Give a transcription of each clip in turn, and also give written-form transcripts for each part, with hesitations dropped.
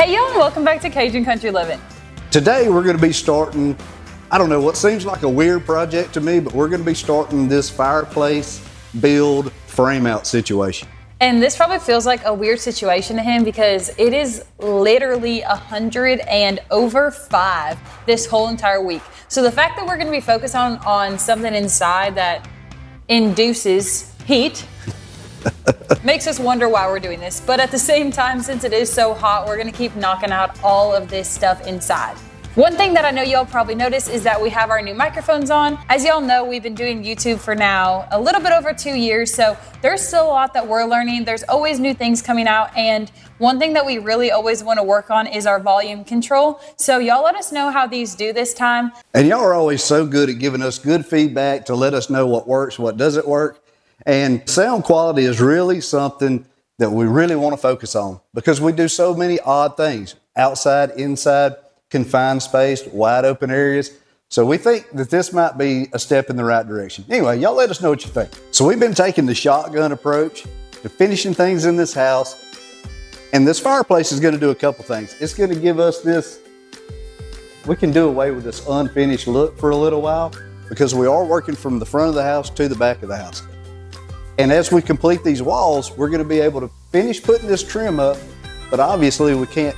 Hey y'all, and welcome back to Cajun Country Livin'. Today we're going to be starting, I don't know, what seems like a weird project to me, but we're going to be starting this fireplace build frame out situation. And this probably feels like a weird situation to him because it is literally 105 this whole entire week. So the fact that we're going to be focused on something inside that induces heat makes us wonder why we're doing this. But at the same time, since it is so hot, we're going to keep knocking out all of this stuff inside. One thing that I know y'all probably noticed is that we have our new microphones on. As y'all know, we've been doing YouTube for now a little bit over 2 years, so there's still a lot that we're learning. There's always new things coming out, and one thing that we really always want to work on is our volume control. So y'all let us know how these do this time. And y'all are always so good at giving us good feedback to let us know what works, what doesn't work. And sound quality is really something that we really want to focus on because we do so many odd things, outside, inside, confined space, wide open areas. So we think that this might be a step in the right direction. Anyway, y'all let us know what you think. So we've been taking the shotgun approach to finishing things in this house. And this fireplace is going to do a couple things. It's going to give us this, we can do away with this unfinished look for a little while because we are working from the front of the house to the back of the house. And as we complete these walls, we're going to be able to finish putting this trim up, but obviously we can't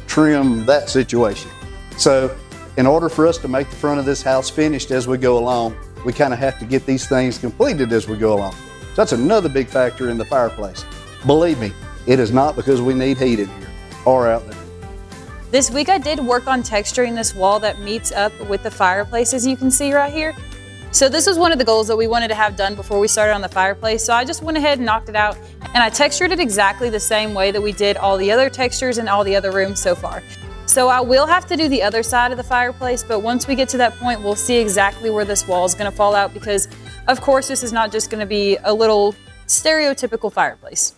trim that situation. So in order for us to make the front of this house finished as we go along, we kind of have to get these things completed as we go along. So that's another big factor in the fireplace. Believe me, it is not because we need heat in here or out there. This week I did work on texturing this wall that meets up with the fireplace, as you can see right here. So this was one of the goals that we wanted to have done before we started on the fireplace. So I just went ahead and knocked it out, and I textured it exactly the same way that we did all the other textures in all the other rooms so far. So I will have to do the other side of the fireplace, but once we get to that point, we'll see exactly where this wall is going to fall out because, of course, this is not just going to be a little stereotypical fireplace.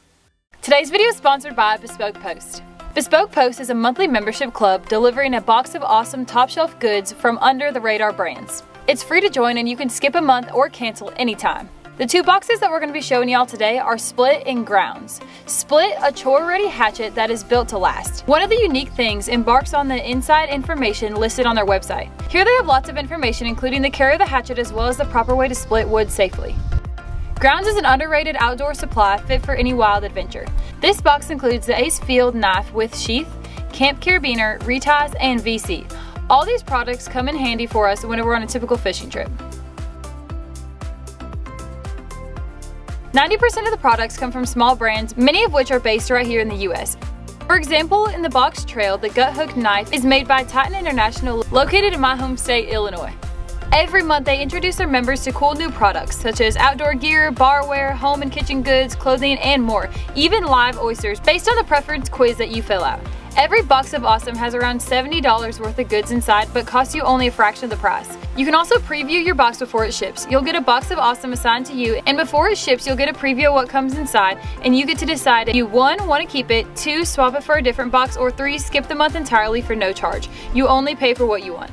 Today's video is sponsored by Bespoke Post. Bespoke Post is a monthly membership club delivering a box of awesome top-shelf goods from under-the-radar brands. It's free to join and you can skip a month or cancel anytime. The two boxes that we're going to be showing y'all today are Split and Grounds. Split, a chore-ready hatchet that is built to last. One of the unique things embarks on the inside information listed on their website. Here they have lots of information including the care of the hatchet as well as the proper way to split wood safely. Grounds is an underrated outdoor supply fit for any wild adventure. This box includes the Ace Field knife with sheath, camp carabiner, reties, and VC. All these products come in handy for us when we're on a typical fishing trip. 90% of the products come from small brands, many of which are based right here in the US. For example, in the box trail, the gut hook knife is made by Titan International, located in my home state, Illinois. Every month they introduce their members to cool new products such as outdoor gear, barware, home and kitchen goods, clothing, and more, even live oysters based on the preference quiz that you fill out. Every box of Awesome has around $70 worth of goods inside, but costs you only a fraction of the price. You can also preview your box before it ships. You'll get a box of Awesome assigned to you, and before it ships, you'll get a preview of what comes inside, and you get to decide if you 1. Want to keep it, 2. Swap it for a different box, or 3. Skip the month entirely for no charge. You only pay for what you want.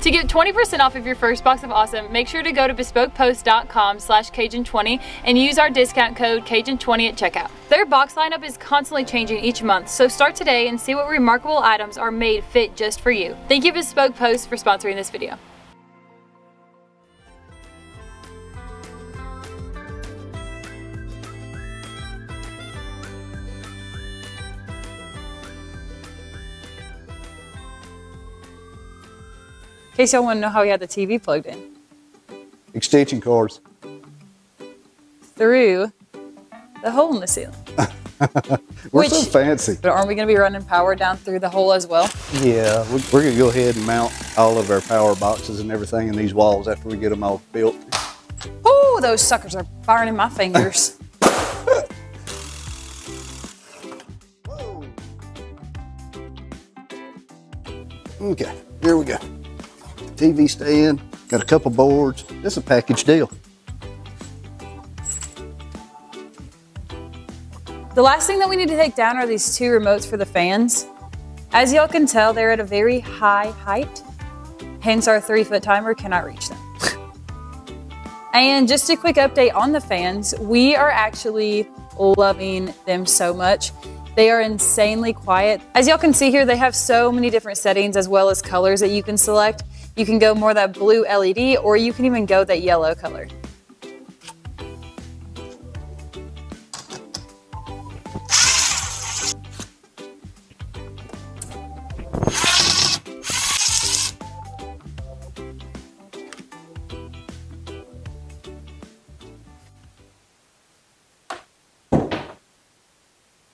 To get 20% off of your first box of Awesome, make sure to go to bespokepost.com/Cajun20 and use our discount code Cajun20 at checkout. Their box lineup is constantly changing each month, so start today and see what remarkable items are made fit just for you. Thank you Bespoke Post for sponsoring this video. In case y'all want to know how we had the TV plugged in. Extension cords. Through the hole in the ceiling. We're so fancy. But aren't we going to be running power down through the hole as well? Yeah, we're going to go ahead and mount all of our power boxes and everything in these walls after we get them all built. Oh, those suckers are burning my fingers. Okay, here we go. TV stand, got a couple boards. This is a package deal. The last thing that we need to take down are these two remotes for the fans. As y'all can tell, they're at a very high height, hence our 3-foot timer cannot reach them. And just a quick update on the fans, we are actually loving them so much. They are insanely quiet. As y'all can see here, they have so many different settings as well as colors that you can select. You can go more that blue LED, or you can even go that yellow color.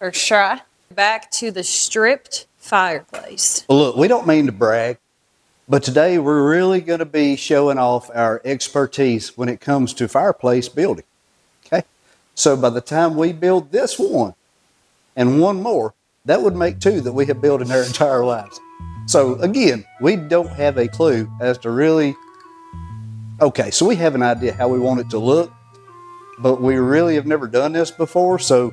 First try. Back to the stripped fireplace. Well, look, we don't mean to brag, but today we're really going to be showing off our expertise when it comes to fireplace building. Okay? So by the time we build this one and one more, that would make two that we have built in our entire lives. So again, we don't have a clue as to really, okay, so we have an idea how we want it to look, but we really have never done this before. So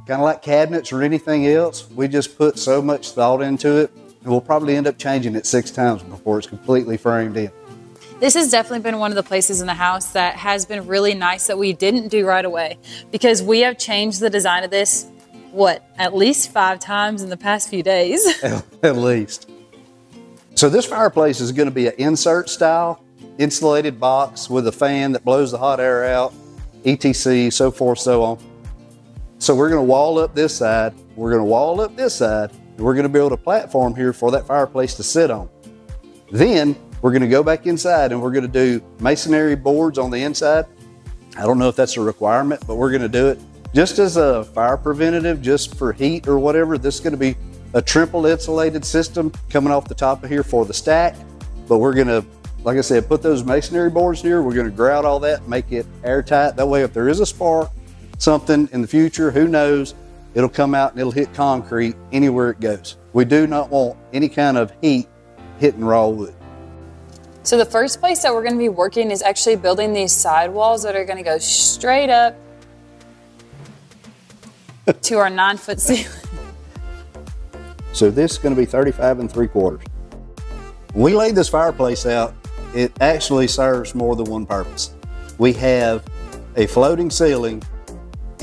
kind of like cabinets or anything else, we just put so much thought into it, and we'll probably end up changing it 6 times before it's completely framed in. This has definitely been one of the places in the house that has been really nice that we didn't do right away, because we have changed the design of this, what, at least 5 times in the past few days. At least. So this fireplace is going to be an insert style, insulated box with a fan that blows the hot air out, etc., so forth, so on. So we're going to wall up this side, we're going to wall up this side, and we're going to build a platform here for that fireplace to sit on. Then we're going to go back inside and we're going to do masonry boards on the inside. I don't know if that's a requirement, but we're going to do it just as a fire preventative, just for heat or whatever. This is going to be a triple insulated system coming off the top of here for the stack. But we're going to, like I said, put those masonry boards here. We're going to grout all that, make it airtight. That way, if there is a spark, something in the future, who knows, it'll come out and it'll hit concrete anywhere it goes. We do not want any kind of heat hitting raw wood. So the first place that we're going to be working is actually building these side walls that are going to go straight up to our 9-foot ceiling. So this is going to be 35 3/4. When we laid this fireplace out, it actually serves more than one purpose. We have a floating ceiling,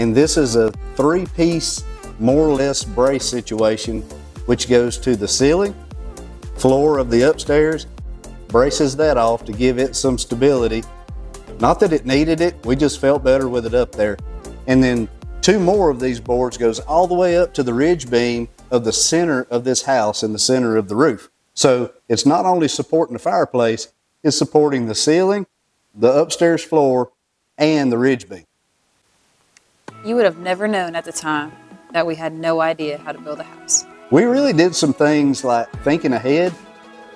and this is a 3-piece, more or less brace situation, which goes to the ceiling, floor of the upstairs, braces that off to give it some stability. Not that it needed it, we just felt better with it up there. And then 2 more of these boards goes all the way up to the ridge beam of the center of this house and the center of the roof. So it's not only supporting the fireplace, it's supporting the ceiling, the upstairs floor, and the ridge beam. You would have never known at the time that we had no idea how to build a house. We really did some things like thinking ahead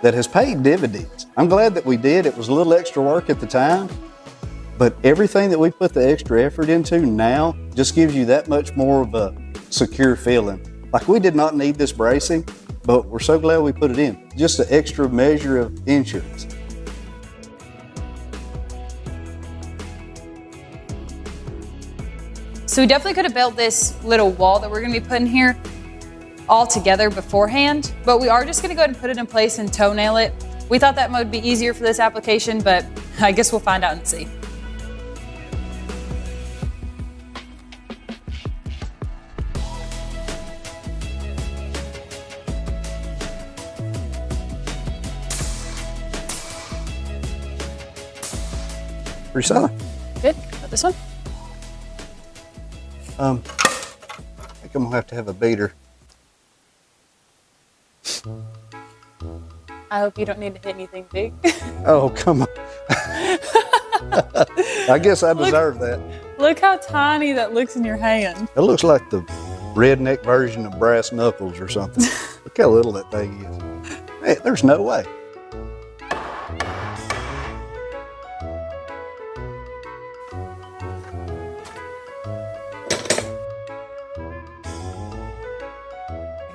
that has paid dividends. I'm glad that we did. It was a little extra work at the time, but everything that we put the extra effort into now just gives you that much more of a secure feeling. Like, we did not need this bracing, but we're so glad we put it in. Just an extra measure of insurance. So we definitely could have built this little wall that we're going to be putting here all together beforehand, but we are just going to go ahead and put it in place and toenail it. We thought that would be easier for this application, but I guess we'll find out and see. Pretty solid. Good. Got this one? I think I'm gonna have to have a beater. I hope you don't need to hit anything big. Oh, come on. I guess I deserve that. Look how tiny that looks in your hand. It looks like the redneck version of brass knuckles or something. Look how little that thing is. Hey, there's no way.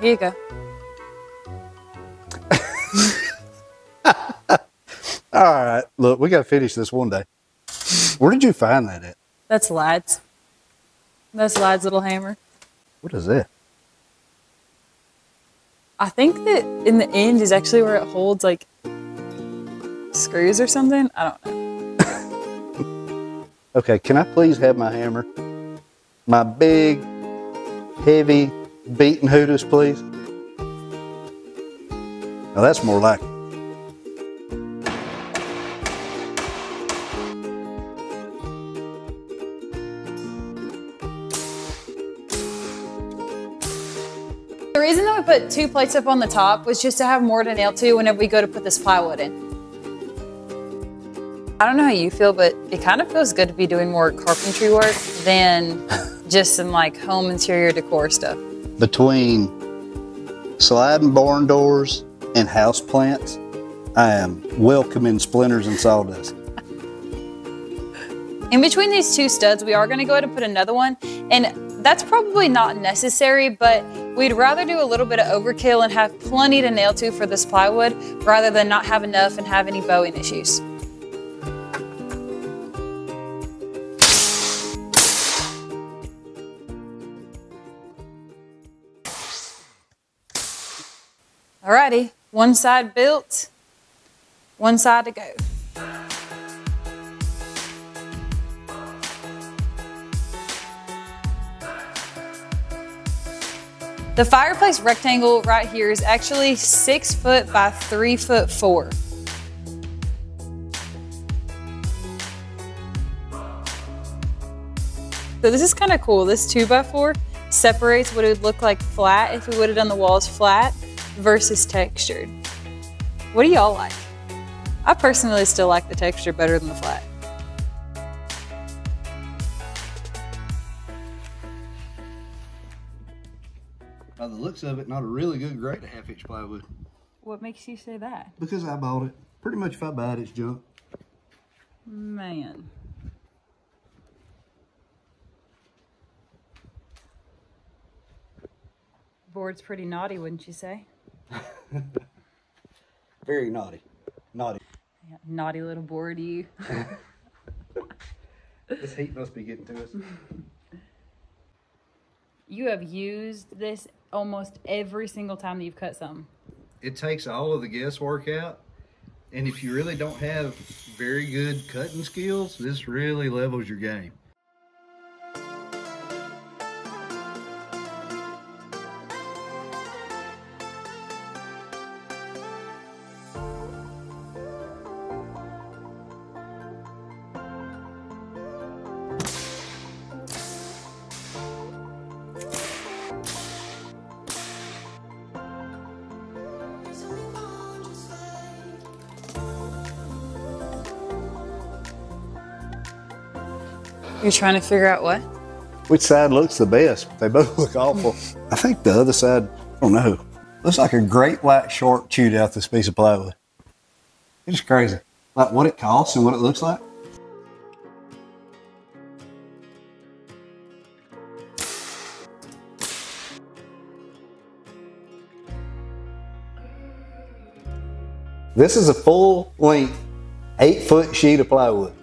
Here you go. All right, look, we got to finish this one day. Where did you find that at? That's Lad's. That's Lad's little hammer. What is that? I think that in the end is actually where it holds like screws or something. I don't know. Okay, can I please have my hammer? My big, heavy, beaten Hooters, please? Now that's more like it. The reason that we put 2 plates up on the top was just to have more to nail to whenever we go to put this plywood in. I don't know how you feel, but it kind of feels good to be doing more carpentry work than just some like home interior decor stuff. Between Sliding barn doors and house plants, I am welcoming splinters and sawdust. In between these 2 studs, we are going to go ahead and put another one, and that's probably not necessary, but we'd rather do a little bit of overkill and have plenty to nail to for this plywood rather than not have enough and have any bowing issues. Alrighty, one side built, one side to go. The fireplace rectangle right here is actually 6 foot by 3'4". So this is kind of cool. This 2x4 separates what it would look like flat if we would have done the walls flat versus textured. What do y'all like? I personally still like the texture better than the flat. By the looks of it, not a really good grade of 1/2 inch plywood. What makes you say that? Because I bought it. Pretty much if I buy it, it's junk. Man. Board's pretty naughty, wouldn't you say? Very naughty. Naughty. Yeah, naughty little board, you. This heat must be getting to us. You have used this almost every single time that you've cut something. It takes all of the guesswork out, and if you really don't have very good cutting skills, this really levels your game. You're trying to figure out what? Which side looks the best? They both look awful. I think the other side, I don't know. Looks like a great white shark chewed out this piece of plywood. It's crazy. Like what it costs and what it looks like. This is a full length 8-foot sheet of plywood.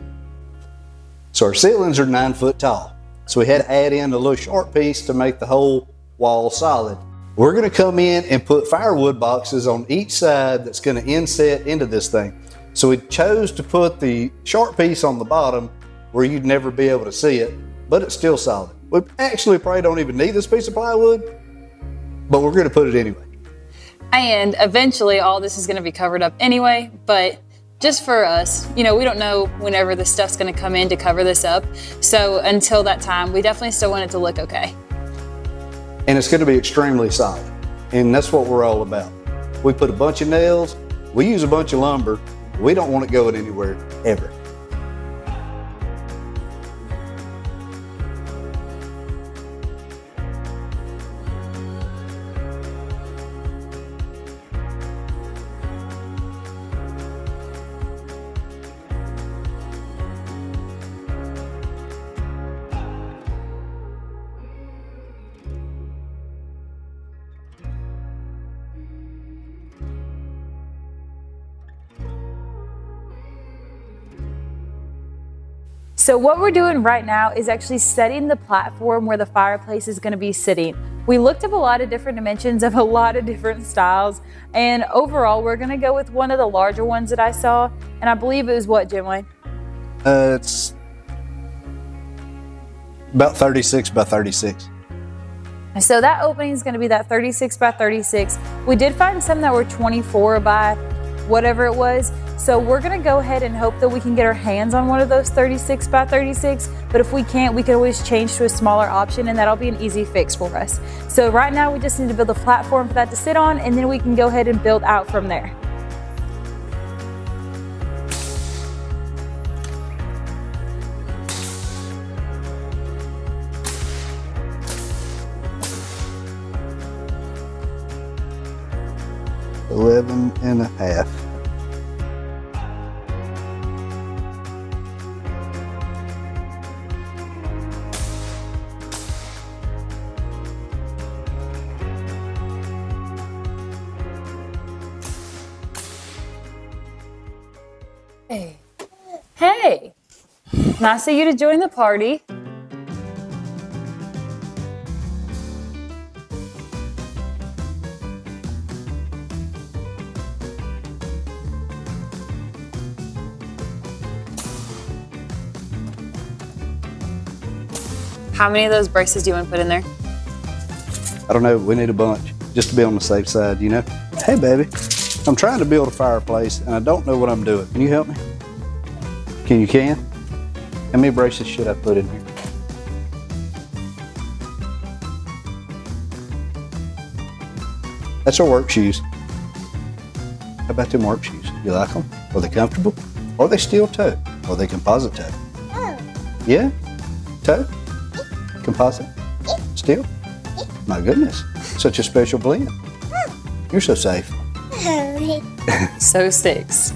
So our ceilings are 9 foot tall. So we had to add in a little short piece to make the whole wall solid. We're gonna come in and put firewood boxes on each side that's gonna inset into this thing. So we chose to put the short piece on the bottom where you'd never be able to see it, but it's still solid. We actually probably don't even need this piece of plywood, but we're gonna put it anyway. And eventually all this is gonna be covered up anyway, but just for us, you know, we don't know whenever this stuff's gonna come in to cover this up. So until that time, we definitely still want it to look okay. And it's gonna be extremely solid. And that's what we're all about. We put a bunch of nails, we use a bunch of lumber. We don't want it going anywhere, ever. So what we're doing right now is actually setting the platform where the fireplace is gonna be sitting. We looked up a lot of different dimensions of a lot of different styles, and overall we're gonna go with one of the larger ones that I saw, and I believe it was what, Jim Wayne? It's about 36 by 36. So that opening is going to be that 36 by 36. We did find some that were 24 by whatever it was. So we're going to go ahead and hope that we can get our hands on one of those 36 by 36. But if we can't, we can always change to a smaller option, and that'll be an easy fix for us. So right now we just need to build a platform for that to sit on, and then we can go ahead and build out from there. Eleven and a half. Hey. Hey. Nice of you to join the party. How many of those braces do you want to put in there? I don't know, we need a bunch, just to be on the safe side, you know? Hey baby, I'm trying to build a fireplace and I don't know what I'm doing. Can you help me? You can? How many braces should I put in here? That's our work shoes. How about them work shoes? You like them? Are they comfortable? Are they steel toe? Are they composite toe? Yeah? Toe? Composite? Steel? My goodness, such a special blend. You're so safe. So 6.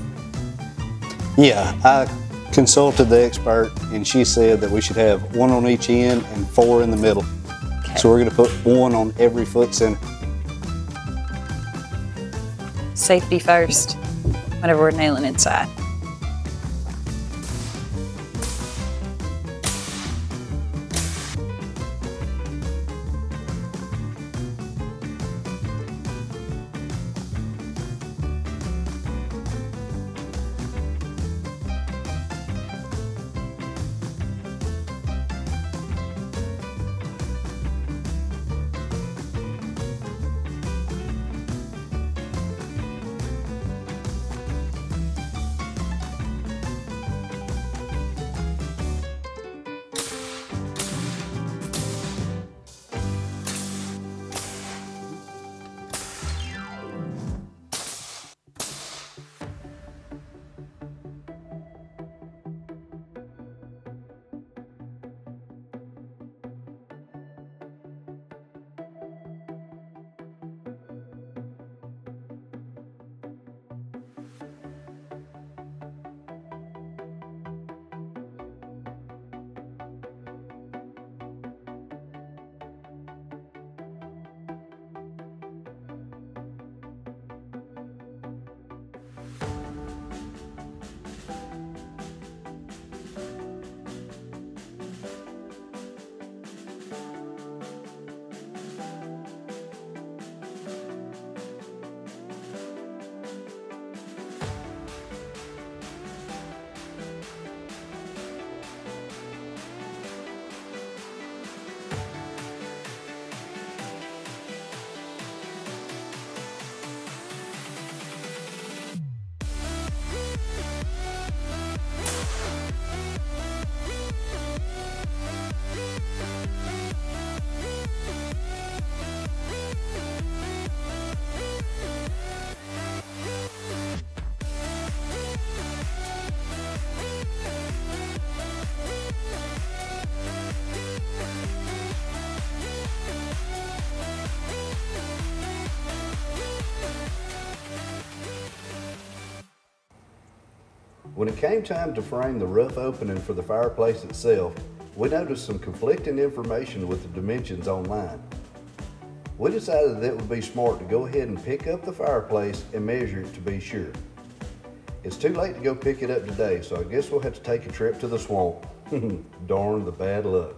Yeah, I consulted the expert and she said that we should have 1 on each end and 4 in the middle. Okay. So we're gonna put 1 on every foot center. Safety first, whenever we're nailing inside. When it came time to frame the rough opening for the fireplace itself, we noticed some conflicting information with the dimensions online. We decided that it would be smart to go ahead and pick up the fireplace and measure it to be sure. It's too late to go pick it up today, so I guess we'll have to take a trip to the swamp. Darn the bad luck.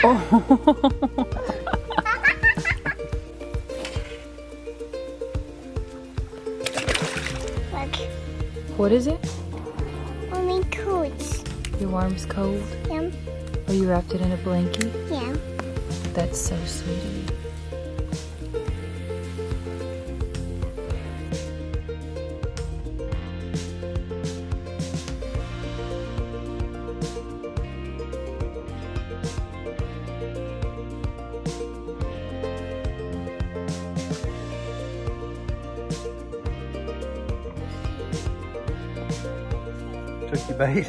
Look. What is it? Only coats. Your arm's cold? Yeah. Are you wrapped it in a blanket? Yeah. That's so sweet of you. Took your bait.